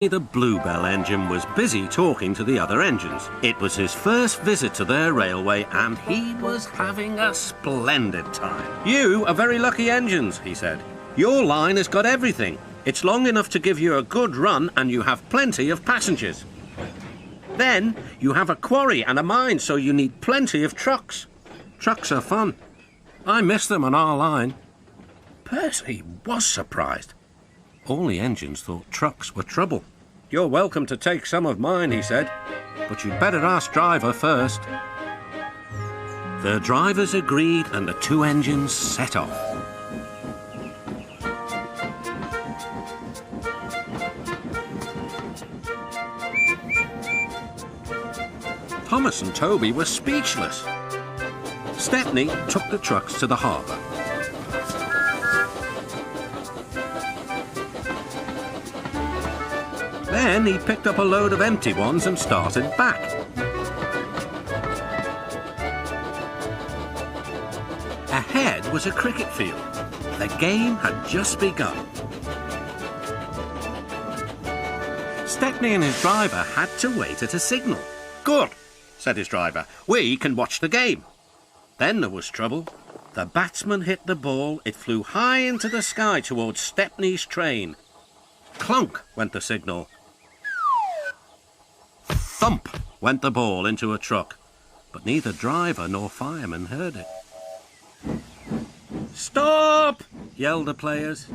The Bluebell engine was busy talking to the other engines. It was his first visit to their railway and he was having a splendid time. "You are very lucky engines," he said. "Your line has got everything. It's long enough to give you a good run and you have plenty of passengers. Then you have a quarry and a mine, so you need plenty of trucks. Trucks are fun. I miss them on our line." Percy was surprised. All the engines thought trucks were trouble. "You're welcome to take some of mine," he said, "but you'd better ask driver first." The drivers agreed and the two engines set off. Thomas and Toby were speechless. Stepney took the trucks to the harbour. Then he picked up a load of empty ones and started back. Ahead was a cricket field. The game had just begun. Stepney and his driver had to wait at a signal. "Good," said his driver. "We can watch the game." Then there was trouble. The batsman hit the ball. It flew high into the sky towards Stepney's train. Clunk went the signal. Thump went the ball into a truck, but neither driver nor fireman heard it. "Stop!" yelled the players,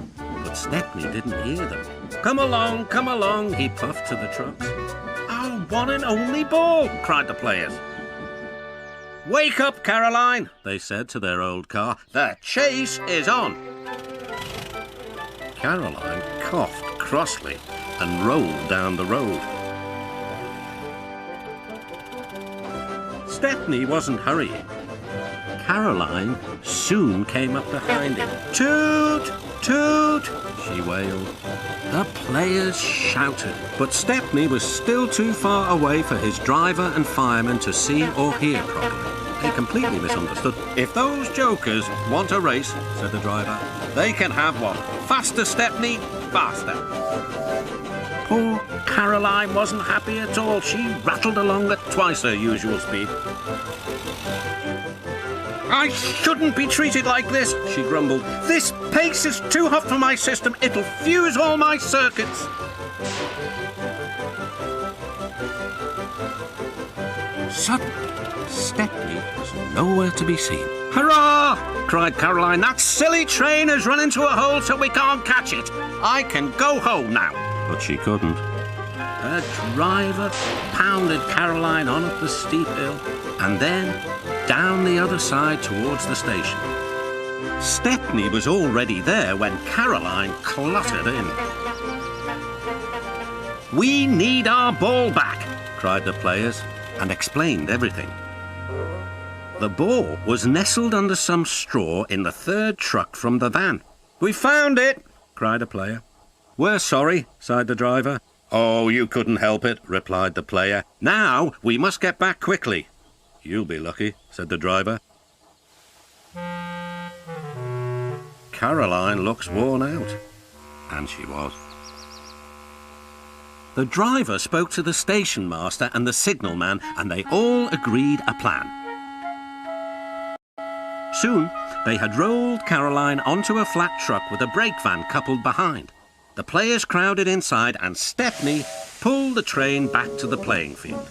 but Stepney didn't hear them. Come along," he puffed to the trucks. "Our one and only ball!" cried the players. "Wake up, Caroline," they said to their old car. "The chase is on." Caroline coughed crossly and rolled down the road. Stepney wasn't hurrying. Caroline soon came up behind him. "Toot! Toot!" she wailed. The players shouted, but Stepney was still too far away for his driver and fireman to see or hear properly. They completely misunderstood. "If those jokers want a race," said the driver, "they can have one. Faster, Stepney, faster." Poor Caroline wasn't happy at all. She rattled along at twice her usual speed. "I shouldn't be treated like this," she grumbled. "This pace is too hot for my system. It'll fuse all my circuits." Suddenly, Stepney was nowhere to be seen. "Hurrah!" cried Caroline. "That silly train has run into a hole so we can't catch it. I can go home now." But she couldn't. The driver pounded Caroline on up the steep hill and then down the other side towards the station. Stepney was already there when Caroline clottered in. "We need our ball back," cried the players and explained everything. The ball was nestled under some straw in the third truck from the van. "We found it," cried a player. "We're sorry," sighed the driver. "Oh, you couldn't help it," replied the player. "Now we must get back quickly." "You'll be lucky," said the driver. "Caroline looks worn out." And she was. The driver spoke to the station master and the signalman, and they all agreed a plan. Soon they had rolled Caroline onto a flat truck with a brake van coupled behind. The players crowded inside and Stepney pulled the train back to the playing field.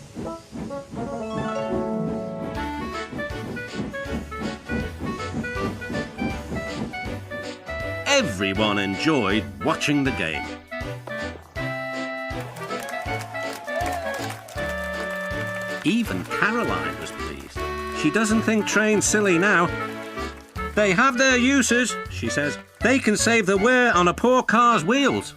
Everyone enjoyed watching the game. Even Caroline was pleased. She doesn't think trains silly now. "They have their uses," she says. "They can save the wear on a poor car's wheels."